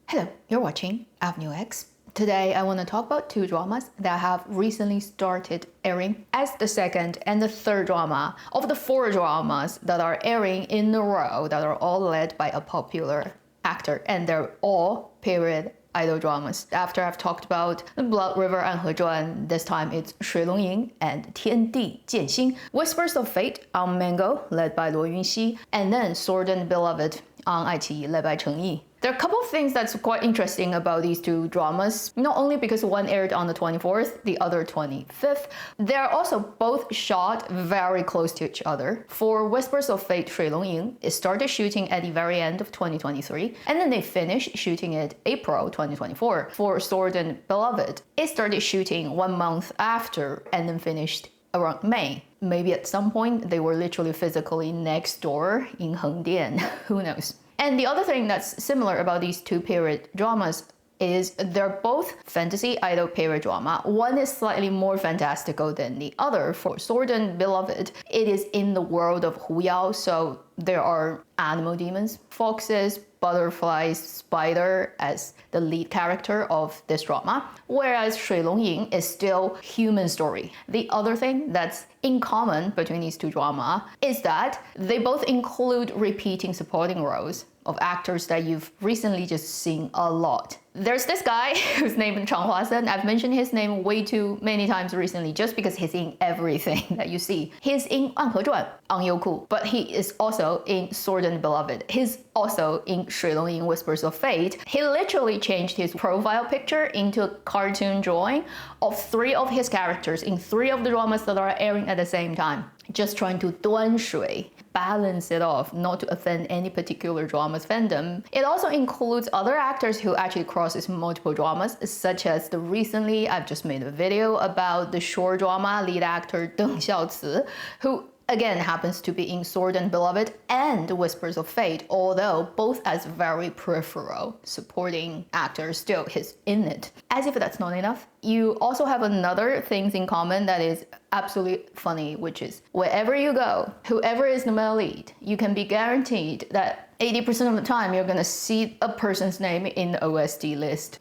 Hello, you're watching Avenue X. Today I want to talk about two dramas that have recently started airing as the second and the third drama of the four dramas that are airing in a row that are all led by a popular actor, and they're all period idol dramas. After I've talked about The Blood River and He Zhuan, this time it's 水龙吟 and 天地剑心, Whispers of Fate on Mango, led by Luo Yunxi, and then Sword and Beloved on iQIYI, led by Cheng Yi. There are a couple of things that's quite interesting about these two dramas, not only because one aired on the 24th, the other 25th, they're also both shot very close to each other. For Whispers of Fate 水龙吟, it started shooting at the very end of 2023, and then they finished shooting it April 2024. For Sword and Beloved, it started shooting 1 month after and then finished around May. Maybe at some point they were literally physically next door in Hengdian, who knows. And the other thing that's similar about these two period dramas is they're both fantasy idol period drama. One is slightly more fantastical than the other. For Sword and Beloved, it is in the world of Huyao, so there are animal demons, foxes, butterflies, spider as the lead character of this drama, whereas 水龙吟 is still human story. The other thing that's in common between these two dramas is that they both include repeating supporting roles of actors that you've recently just seen a lot. There's this guy who's named Chang Hua-sen. I've mentioned his name way too many times recently just because he's in everything that you see. He's in 暗河传 on Youku, but he is also in Sword and Beloved. He's also in 水龙吟 Whispers of Fate. He literally changed his profile picture into a cartoon drawing of 3 of his characters in 3 of the dramas that are airing at the same time. Just trying to 端水, balance it off, not to offend any particular drama's fandom. It also includes other actors who actually crosses multiple dramas, such as I've just made a video about the short drama lead actor Deng Xiaoci, who again happens to be in Sword and Beloved and Whispers of Fate, although both as very peripheral supporting actors, still he's in it. As if that's not enough, you also have another things in common that is absolutely funny, which is wherever you go, whoever is the male lead, you can be guaranteed that 80% of the time you're gonna see a person's name in the OST list.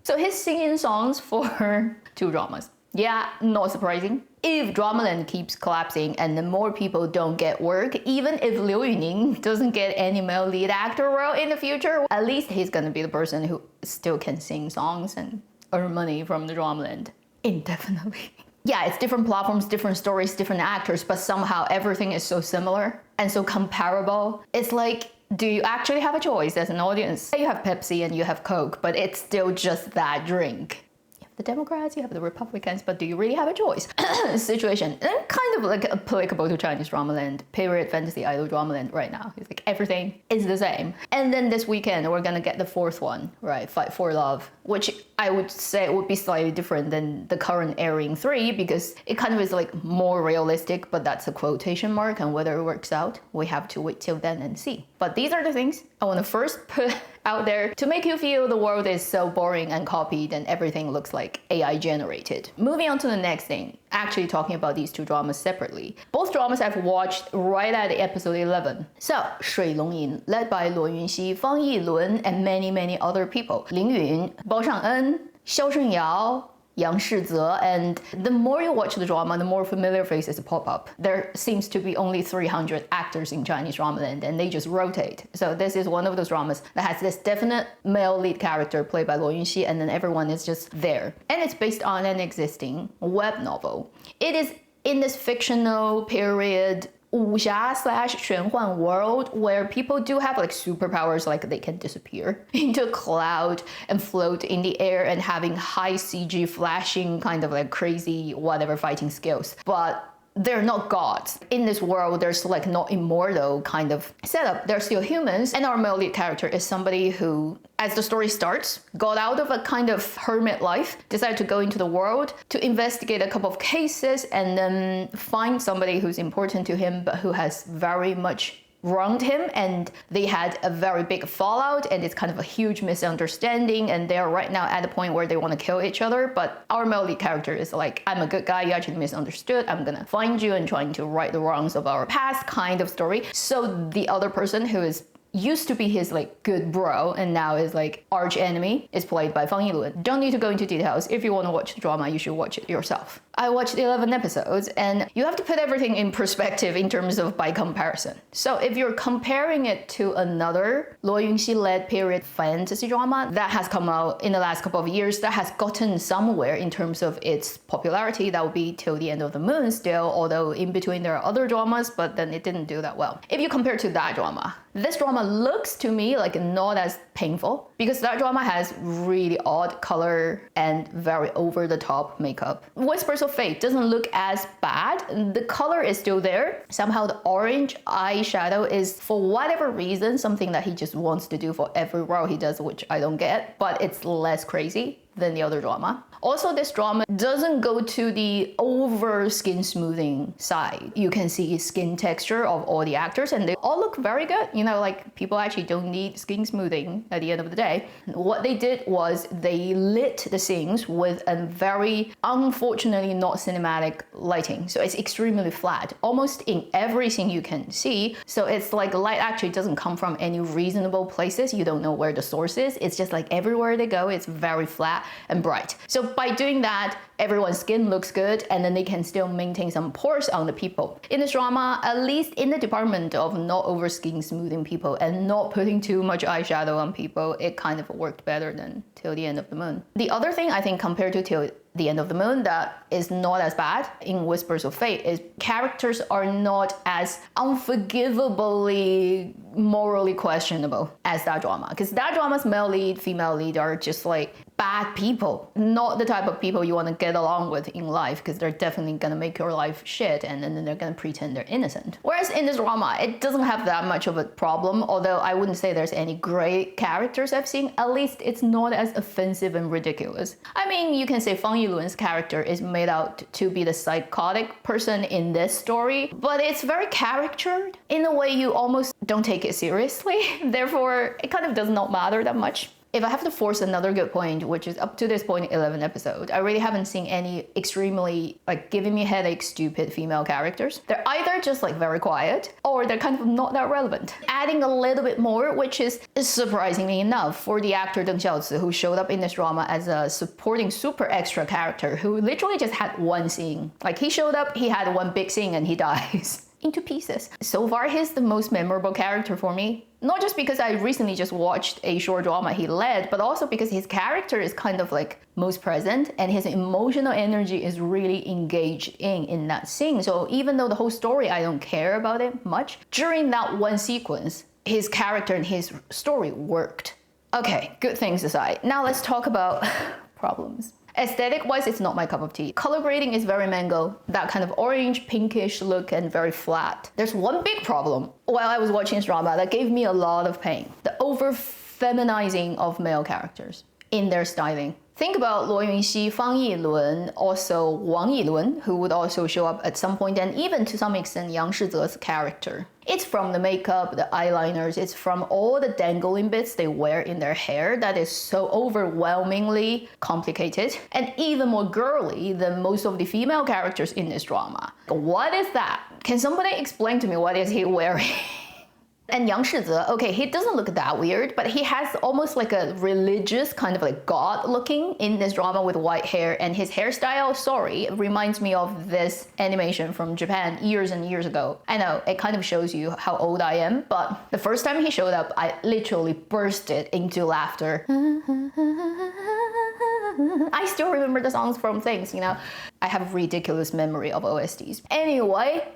So he's singing songs for 2 dramas. Yeah, not surprising. If Dramaland keeps collapsing and the more people don't get work, even if Liu Yuning doesn't get any male lead actor role in the future, at least he's gonna be the person who still can sing songs and earn money from the Dramaland indefinitely. Yeah, it's different platforms, different stories, different actors, but somehow everything is so similar and so comparable. It's like, do you actually have a choice as an audience? You have Pepsi and you have Coke, but it's still just that drink. The Democrats, you have the Republicans, but do you really have a choice? Situation. And kind of like applicable to Chinese dramaland, period fantasy idol dramaland right now. It's like everything is the same. And then this weekend, we're gonna get the 4th one, right? Fight for Love, which I would say would be slightly different than the current airing 3 because it kind of is like more realistic, but that's a quotation mark, and whether it works out, we have to wait till then and see. But these are the things I want to first put out there to make you feel the world is so boring and copied and everything looks like AI generated. Moving on to the next thing, actually talking about these two dramas separately. Both dramas I've watched right at episode 11. So, 水龙吟, led by Luo Yunxi, Fang Yilun, and many other people. Lin Yun, Bao Shang'en, Xiao Shenyao, Yang Shizhe, and the more you watch the drama, the more familiar faces pop up. There seems to be only 300 actors in Chinese dramaland, and they just rotate. So this is one of those dramas that has this definite male lead character played by Luo Yunxi, and then everyone is just there. And it's based on an existing web novel. It is in this fictional period 武侠/ 玄幻 world where people do have like superpowers, like they can disappear into a cloud and float in the air and having high CG flashing kind of like crazy whatever fighting skills. But they're not gods. In this world, there's like not immortal kind of setup. They're still humans, and our male lead character is somebody who, as the story starts, got out of a kind of hermit life, decided to go into the world to investigate a couple of cases and then find somebody who's important to him but who has very much wronged him, and they had a very big fallout, and it's kind of a huge misunderstanding, and they're right now at the point where they want to kill each other. But our male lead character is like, I'm a good guy, you actually misunderstood, I'm gonna find you and trying to right the wrongs of our past kind of story. So the other person who is used to be his like good bro and now is like arch enemy, is played by Fang Yilun. Don't need to go into details. If you want to watch the drama, you should watch it yourself. I watched 11 episodes and you have to put everything in perspective in terms of by comparison. So if you're comparing it to another Luo Yunxi led period fantasy drama that has come out in the last couple of years that has gotten somewhere in terms of its popularity, that would be Till the End of the Moon still, although in between there are other dramas, but then it didn't do that well. If you compare to that drama, this drama looks to me like not as painful because that drama has really odd color and very over the top makeup. Whispers of Fate doesn't look as bad. The color is still there. Somehow the orange eyeshadow is, for whatever reason, something that he just wants to do for every role he does, which I don't get, but it's less crazy than the other drama. Also, this drama doesn't go to the over skin smoothing side. You can see skin texture of all the actors and they all look very good. You know, like people actually don't need skin smoothing at the end of the day. What they did was they lit the scenes with a very unfortunately not cinematic lighting. So it's extremely flat, almost in every scene you can see. So it's like light actually doesn't come from any reasonable places. You don't know where the source is. It's just like everywhere they go, it's very flat and bright. So by doing that, everyone's skin looks good and then they can still maintain some pores on the people. In this drama, at least in the department of not over skin smoothing people and not putting too much eyeshadow on people, it kind of worked better than Till the End of the Moon. The other thing I think compared to Till the End of the Moon that is not as bad in Whispers of Fate is characters are not as unforgivably morally questionable as that drama. Because that drama's male lead, female lead are just like bad people. Not the type of people you want to get along with in life because they're definitely gonna make your life shit and then they're gonna pretend they're innocent. Whereas in this drama, it doesn't have that much of a problem, although I wouldn't say there's any great characters I've seen. At least it's not as offensive and ridiculous. I mean, you can say Fang Yilun's character is made out to be the psychotic person in this story, but it's very caricatured in a way you almost don't take it seriously. Therefore, it kind of does not matter that much. If I have to force another good point, which is up to this point 11 episodes, I really haven't seen any extremely like giving me headache stupid female characters. They're either just like very quiet or they're kind of not that relevant. Adding a little bit more, which is surprisingly enough for the actor Deng Xiaozi, who showed up in this drama as a supporting super extra character who literally just had one scene. Like he showed up, he had one big scene and he dies into pieces. So far, he's the most memorable character for me. Not just because I recently just watched a short drama he led, but also because his character is kind of like most present and his emotional energy is really engaged in that scene. So even though the whole story, I don't care about it much, during that one sequence, his character and his story worked. Okay, good things aside. Now let's talk about problems. Aesthetic-wise, it's not my cup of tea. Color grading is very mango, that kind of orange, pinkish look and very flat. There's one big problem while I was watching this drama that gave me a lot of pain. The over-feminizing of male characters in their styling. Think about Luo Yunxi, Fang Yilun, also Wang Yilun, who would also show up at some point, and even to some extent Yang Shize's character. It's from the makeup, the eyeliners, it's from all the dangling bits they wear in their hair that is so overwhelmingly complicated and even more girly than most of the female characters in this drama. What is that? Can somebody explain to me what is he wearing? And Yang Shize, okay, he doesn't look that weird, but he has almost like a religious kind of like god looking in this drama with white hair, and his hairstyle, sorry, reminds me of this animation from Japan years and years ago. I know, it kind of shows you how old I am, but the first time he showed up, I literally bursted into laughter. I still remember the songs from things, you know. I have a ridiculous memory of OSTs. Anyway,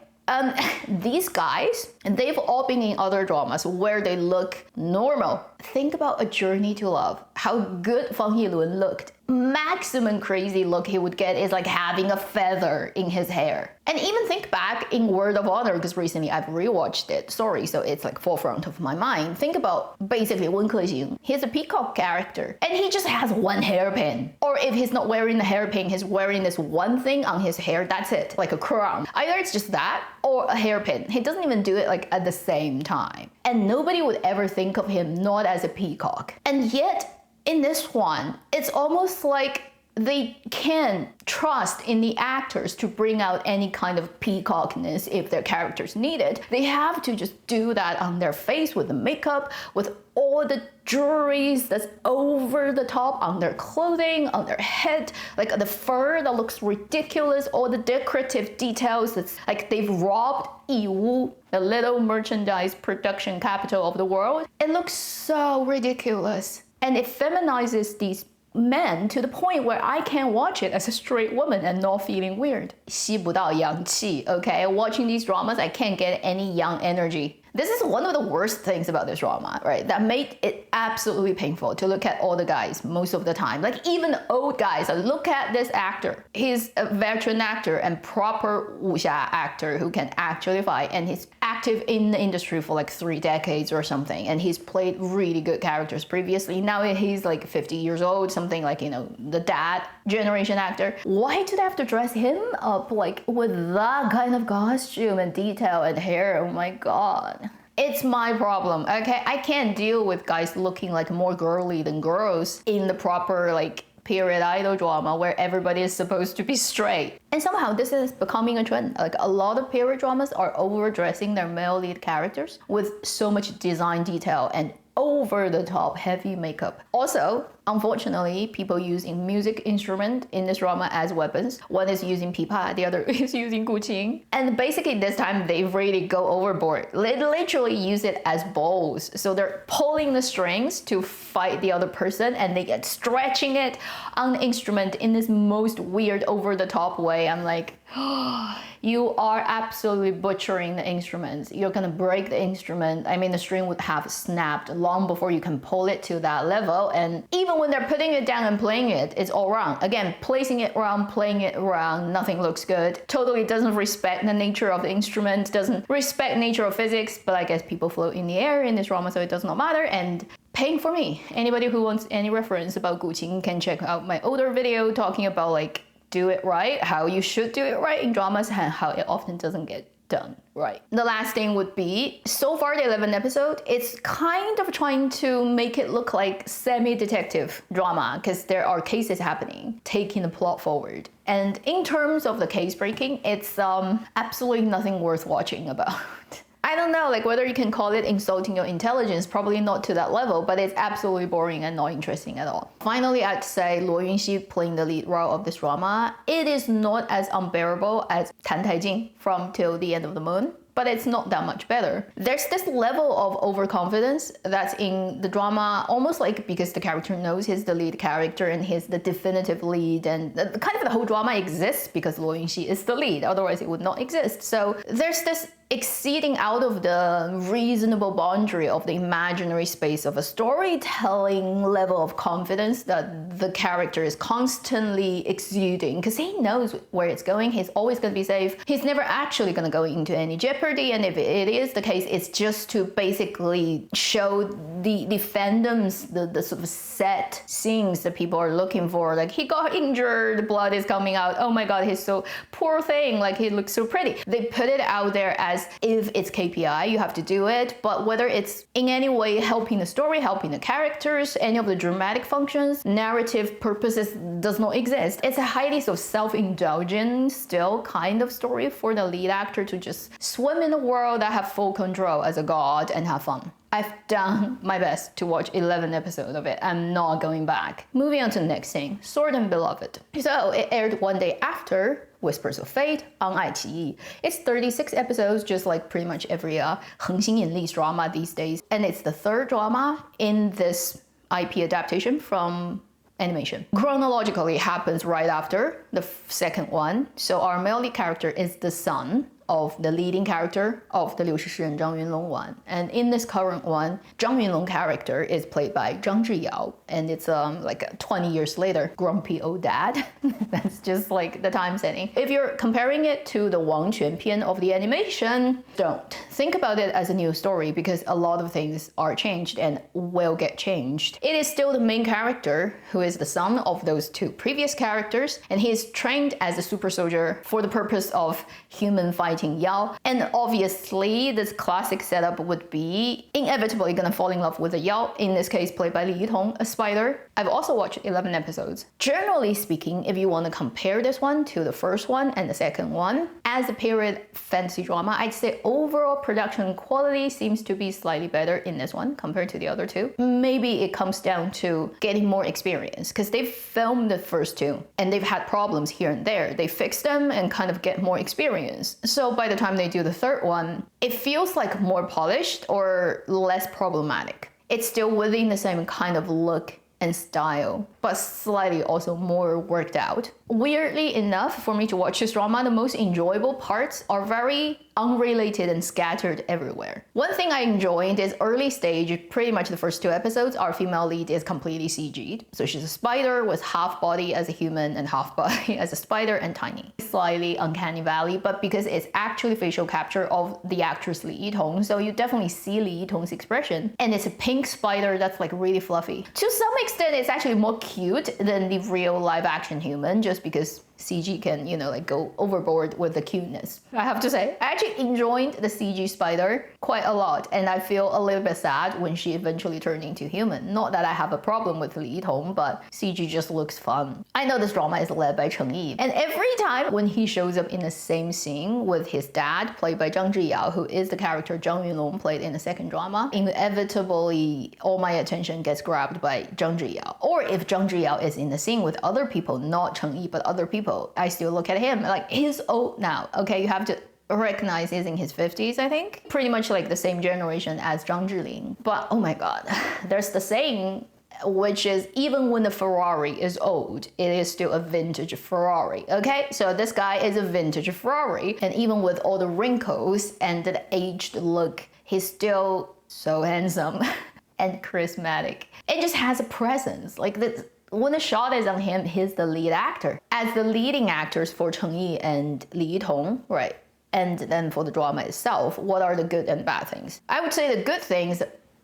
these guys, they've all been in other dramas where they look normal. Think about A Journey to Love, how good Fang Yilun looked. Maximum crazy look he would get is like having a feather in his hair. And even think back in Word of Honor, because recently I've rewatched it, sorry, so it's like forefront of my mind. Think about basically Wen Kexing. He's a peacock character and he just has one hairpin. Or if he's not wearing the hairpin, he's wearing this one thing on his hair, that's it, like a crown. Either it's just that or a hairpin. He doesn't even do it like at the same time. And nobody would ever think of him not as a peacock. And yet, in this one, it's almost like they can't trust in the actors to bring out any kind of peacockness if their characters need it. They have to just do that on their face with the makeup, with all the jewelries that's over the top on their clothing, on their head, like the fur that looks ridiculous, all the decorative details that's like they've robbed Yiwu, the little merchandise production capital of the world. It looks so ridiculous. And it feminizes these men to the point where I can't watch it as a straight woman and not feeling weird. 吸不到阳气, okay? Watching these dramas, I can't get any young energy. This is one of the worst things about this drama, right? That made it absolutely painful to look at all the guys most of the time. Like even old guys, look at this actor. He's a veteran actor and proper wuxia actor who can actually fight, and he's active in the industry for like 3 decades or something, and he's played really good characters previously. Now he's like 50 years old, something like, you know, the dad generation actor. Why do they have to dress him up like with that kind of costume and detail and hair? Oh my god. It's my problem, okay? I can't deal with guys looking like more girly than girls in the proper like period idol drama where everybody is supposed to be straight. And somehow this is becoming a trend. Like a lot of period dramas are overdressing their male lead characters with so much design detail and over-the-top heavy makeup. Also, unfortunately, people using music instrument in this drama as weapons. One is using pipa, the other is using guqin. And basically this time they really go overboard. They literally use it as bows. So they're pulling the strings to fight the other person, and they get stretching it on the instrument in this most weird over-the-top way. I'm like, oh, you are absolutely butchering the instruments. You're gonna break the instrument. I mean, the string would have snapped long before you can pull it to that level. And even when they're putting it down and playing it, it's all wrong. Again, placing it wrong, playing it wrong, nothing looks good. Totally doesn't respect the nature of the instrument, doesn't respect nature of physics, but I guess people float in the air in this drama, so it does not matter. And paying for me. Anybody who wants any reference about guqin can check out my older video talking about like do it right, how you should do it right in dramas, and how it often doesn't get done right. The last thing would be, so far the 11th episode, it's kind of trying to make it look like semi-detective drama because there are cases happening, taking the plot forward. And in terms of the case breaking, it's absolutely nothing worth watching about. I don't know, like whether you can call it insulting your intelligence, probably not to that level, but it's absolutely boring and not interesting at all. Finally, I'd say Luo Yunxi playing the lead role of this drama, it is not as unbearable as Tan Taijing from Till the End of the Moon, but it's not that much better. There's this level of overconfidence that's in the drama, almost like because the character knows he's the lead character and he's the definitive lead, and kind of the whole drama exists because Luo Yunxi is the lead, otherwise it would not exist. So there's this exceeding out of the reasonable boundary of the imaginary space of a storytelling level of confidence that the character is constantly exuding because he knows where it's going. He's always going to be safe. He's never actually going to go into any jeopardy, and if it is the case, it's just to basically show the fandoms, the sort of set scenes that people are looking for. Like, he got injured, blood is coming out, oh my god, he's so poor thing, like he looks so pretty. They put it out there as if it's KPI, you have to do it, but whether it's in any way helping the story, helping the characters, any of the dramatic functions, narrative purposes does not exist. It's a highly sort of self-indulgent still kind of story for the lead actor to just swim in a world that have full control as a god and have fun. I've done my best to watch 11 episodes of it. I'm not going back. Moving on to the next thing, Sword and Beloved. So it aired one day after Whispers of Fate on iQIYI. It's 36 episodes, just like pretty much every 恒星引力 drama these days. And it's the third drama in this IP adaptation from animation. Chronologically, it happens right after the second one. So our male lead character is the son of the leading character of the 六十诗人 Zhang Yunlong one. And in this current one, Zhang Yunlong character is played by Zhang Zhiyao, and it's like 20 years later, grumpy old dad. That's just like the time setting. If you're comparing it to the Wang Quanpian of the animation, don't. Think about it as a new story because a lot of things are changed and will get changed. It is still the main character who is the son of those two previous characters, and he is trained as a super soldier for the purpose of human fighting fighting Yao. And obviously, this classic setup would be inevitably gonna fall in love with a Yao, in this case played by Li Yitong, a spider. I've also watched 11 episodes. Generally speaking, if you want to compare this one to the first one and the second one, as a period fantasy drama, I'd say overall production quality seems to be slightly better in this one compared to the other two. Maybe it comes down to getting more experience, because they've filmed the first two and they've had problems here and there. They fix them and kind of get more experience. So by the time they do the third one, it feels like more polished or less problematic. It's still within the same kind of look and style, but slightly also more worked out. Weirdly enough, for me to watch this drama, the most enjoyable parts are very unrelated and scattered everywhere. One thing I enjoyed is early stage, pretty much the first two episodes, our female lead is completely CG'd. So she's a spider with half body as a human and half body as a spider and tiny. Slightly uncanny valley, but because it's actually facial capture of the actress Li Yitong, so you definitely see Li Yitong's expression. And it's a pink spider that's like really fluffy. To some extent, it's actually more cute than the real live action human, just because CG can, like go overboard with the cuteness. I have to say, I actually enjoyed the CG spider quite a lot, and I feel a little bit sad when she eventually turned into human. Not that I have a problem with Li Yitong, but CG just looks fun. I know this drama is led by Cheng Yi, and every time when he shows up in the same scene with his dad, played by Zhang Zhiyao, who is the character Zhang Yunlong played in the second drama, inevitably all my attention gets grabbed by Zhang Zhiyao. Or if Zhang Zhiyao is in the scene with other people, not Cheng Yi, but other people, I still look at him like he's old now. Okay, you have to recognize he's in his 50s, I think. Pretty much like the same generation as Zhang Zhiling. But oh my god, there's the saying, which is even when the Ferrari is old, it is still a vintage Ferrari. Okay, so this guy is a vintage Ferrari, and even with all the wrinkles and the aged look, he's still so handsome and charismatic. It just has a presence. Like this. When the shot is on him, he's the lead actor. As the leading actors for Cheng Yi and Li Yitong, right? And then for the drama itself, what are the good and bad things? I would say the good things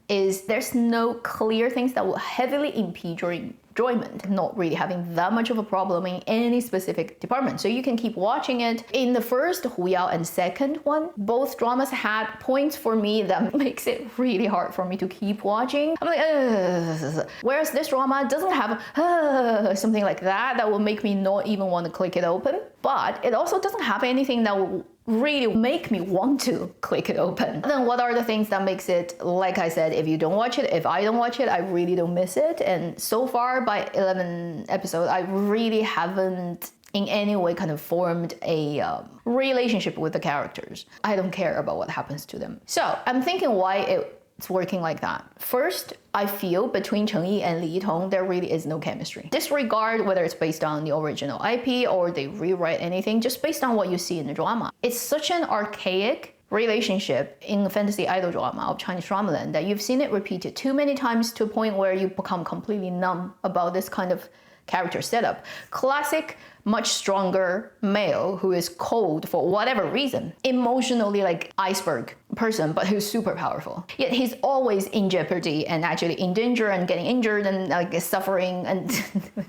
is there's no clear things that will heavily impede your enjoyment, not really having that much of a problem in any specific department. So you can keep watching it. In the first Hu Yao and second one, both dramas had points for me that makes it really hard for me to keep watching. I'm like, ugh. Whereas this drama doesn't have something like that will make me not even want to click it open. But it also doesn't have anything that will really make me want to click it open. Then what are the things that makes it, like I said, if you don't watch it, if I don't watch it, I really don't miss it. And so far by 11 episodes, I really haven't in any way kind of formed a relationship with the characters. I don't care about what happens to them. So I'm thinking why it's working like that. First, I feel between Cheng Yi and Li Yitong, there really is no chemistry. Disregard whether it's based on the original IP or they rewrite anything, just based on what you see in the drama. It's such an archaic relationship in the fantasy idol drama of Chinese dramaland that you've seen it repeated too many times to a point where you become completely numb about this kind of character setup. Classic, much stronger male who is cold for whatever reason, emotionally like iceberg person, but who's super powerful. Yet he's always in jeopardy and actually in danger and getting injured and like suffering, and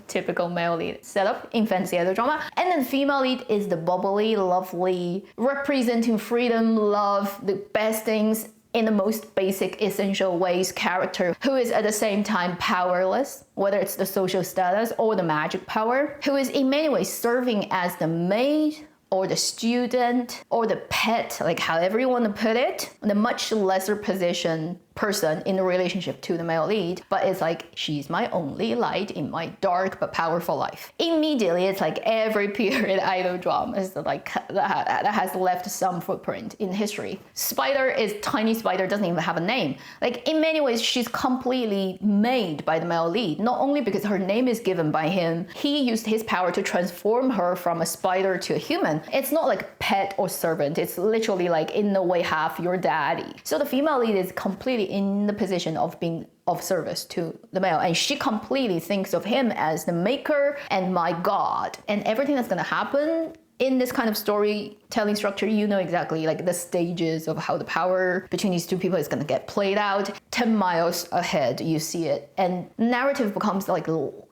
typical male lead setup in fantasy idol drama. And then female lead is the bubbly, lovely, representing freedom, love, the best things in the most basic, essential ways character who is at the same time powerless, whether it's the social status or the magic power, who is in many ways serving as the maid or the student or the pet, like however you want to put it, the much lesser position person in the relationship to the male lead, but it's like she's my only light in my dark but powerful life. Immediately, it's like every period idol drama is like that has left some footprint in history. Spider is tiny spider, doesn't even have a name. Like in many ways, she's completely made by the male lead, not only because her name is given by him, he used his power to transform her from a spider to a human. It's not like pet or servant, it's literally like in a way half your daddy. So the female lead is completely in the position of being of service to the male, and she completely thinks of him as the maker and my god, and everything that's gonna happen in this kind of storytelling structure, you know exactly like the stages of how the power between these two people is gonna get played out. 10 miles ahead, you see it, and narrative becomes like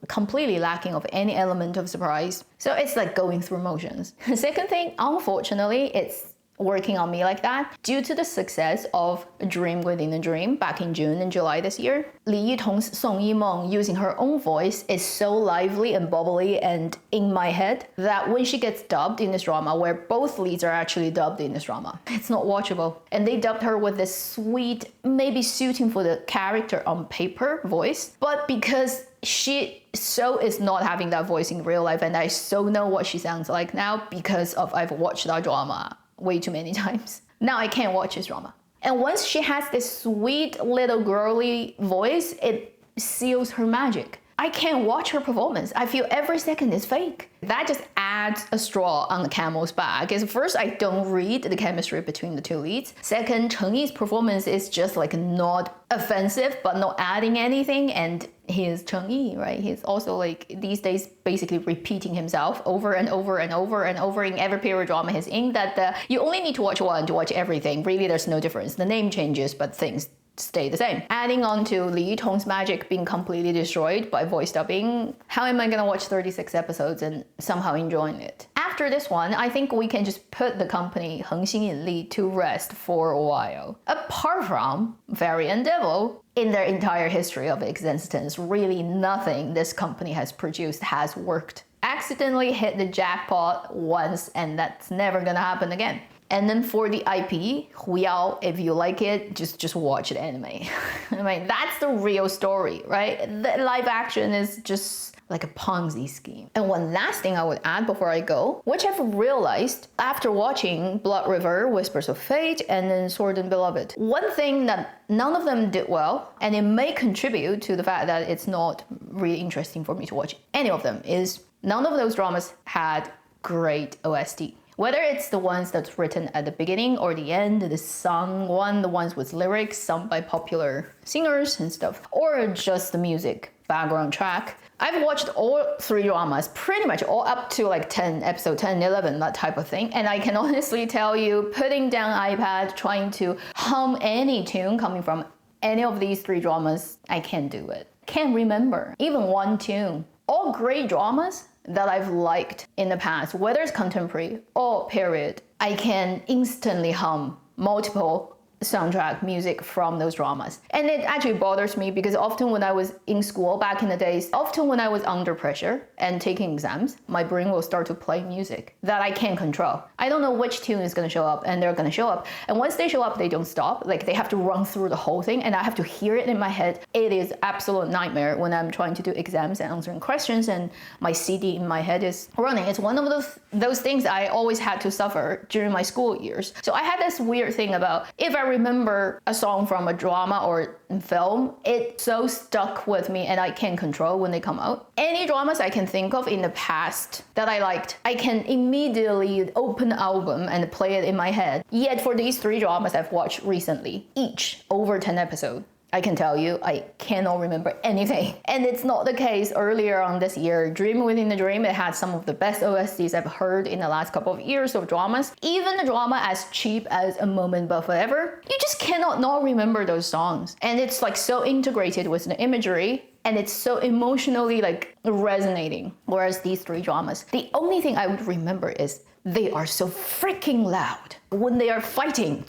completely lacking of any element of surprise. So it's like going through motions. The second thing, unfortunately, it's working on me like that. Due to the success of A Dream Within a Dream back in June and July this year, Li Yitong's Song Yimeng using her own voice is so lively and bubbly and in my head that when she gets dubbed in this drama, where both leads are actually dubbed in this drama, it's not watchable. And they dubbed her with this sweet, maybe suiting for the character on paper voice, but because she so is not having that voice in real life, and I so know what she sounds like now because of I've watched that drama way too many times. Now I can't watch this drama. And once she has this sweet little girly voice, it seals her magic. I can't watch her performance. I feel every second is fake. That just adds a straw on the camel's back. Because first, I don't read the chemistry between the two leads. Second, Cheng Yi's performance is just like not offensive, but not adding anything. And he is Cheng Yi, right? He's also like these days basically repeating himself over and over and over and over in every period drama he's in, that you only need to watch one to watch everything. Really, there's no difference. The name changes, but things stay the same. Adding on to Li Yitong's magic being completely destroyed by voice dubbing, how am I gonna watch 36 episodes and somehow enjoying it? After this one, I think we can just put the company Heng Xing Yin Li to rest for a while. Apart from Variant Devil, in their entire history of existence, really nothing this company has produced has worked. Accidentally hit the jackpot once, and that's never gonna happen again. And then for the IP, Huyao, if you like it, just watch the anime. I mean, that's the real story, right? The live action is just like a Ponzi scheme. And one last thing I would add before I go, which I've realized after watching Blood River, Whispers of Fate, and then Sword and Beloved. One thing that none of them did well, and it may contribute to the fact that it's not really interesting for me to watch any of them, is none of those dramas had great OST. Whether it's the ones that's written at the beginning or the end, the sung one, the ones with lyrics sung by popular singers and stuff, or just the music, background track. I've watched all 3 dramas, pretty much all up to like 10, episode 10, 11, that type of thing. And I can honestly tell you, putting down iPad, trying to hum any tune coming from any of these 3 dramas, I can't do it. Can't remember even one tune. All great dramas that I've liked in the past, whether it's contemporary or period, I can instantly hum multiple soundtrack music from those dramas. And it actually bothers me because often when I was in school back in the days, often when I was under pressure and taking exams, my brain will start to play music that I can't control. I don't know which tune is going to show up, and they're going to show up. And once they show up, they don't stop. Like they have to run through the whole thing, and I have to hear it in my head. It is absolute nightmare when I'm trying to do exams and answering questions and my CD in my head is running. It's one of those things I always had to suffer during my school years. So I had this weird thing about if I remember a song from a drama or film, it so stuck with me and I can't control when they come out. Any dramas I can think of in the past that I liked, I can immediately open the album and play it in my head. Yet for these 3 dramas I've watched recently, each over 10 episodes, I can tell you, I cannot remember anything. And it's not the case earlier on this year. Dream Within a Dream, it had some of the best OSTs I've heard in the last couple of years of dramas. Even a drama as cheap as A Moment But Forever, you just cannot not remember those songs. And it's like so integrated with the imagery, and it's so emotionally like resonating. Whereas these 3 dramas, the only thing I would remember is they are so freaking loud. When they are fighting,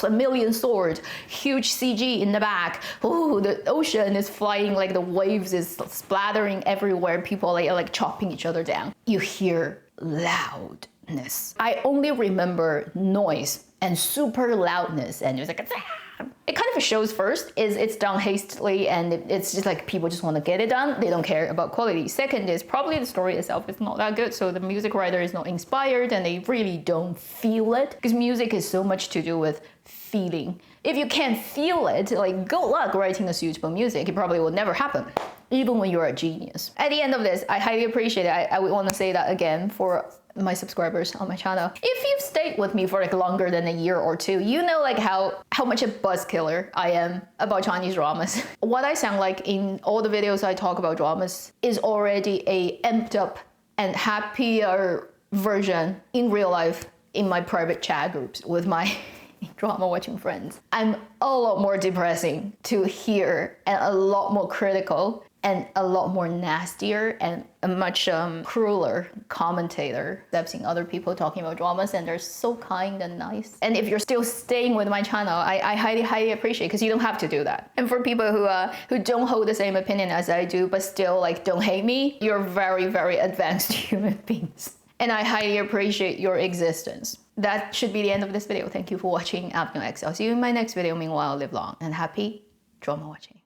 a million swords, huge CG in the back. Ooh, the ocean is flying, like the waves is splattering everywhere. People are like chopping each other down. You hear loudness. I only remember noise and super loudness, and it was like it kind of shows first is it's done hastily and it's just like people just want to get it done. They don't care about quality. Second is probably the story itself is not that good, so the music writer is not inspired and they really don't feel it, because music is so much to do with feeling. If you can't feel it, like good luck writing a suitable music. It probably will never happen, even when you're a genius. At the end of this, I highly appreciate it. I would want to say that again for my subscribers on my channel. If you've stayed with me for like longer than a year or 2, you know like how much a buzzkiller I am about Chinese dramas. What I sound like in all the videos I talk about dramas is already a amped up and happier version in real life in my private chat groups with my drama watching friends. I'm a lot more depressing to hear and a lot more critical and a lot more nastier and a much crueler commentator. I've seen other people talking about dramas and they're so kind and nice. And if you're still staying with my channel, I highly appreciate, because you don't have to do that. And for people who don't hold the same opinion as I do, but still like don't hate me, you're very advanced human beings. And I highly appreciate your existence. That should be the end of this video. Thank you for watching Avenue X. I'll see you in my next video. Meanwhile, live long and happy drama watching.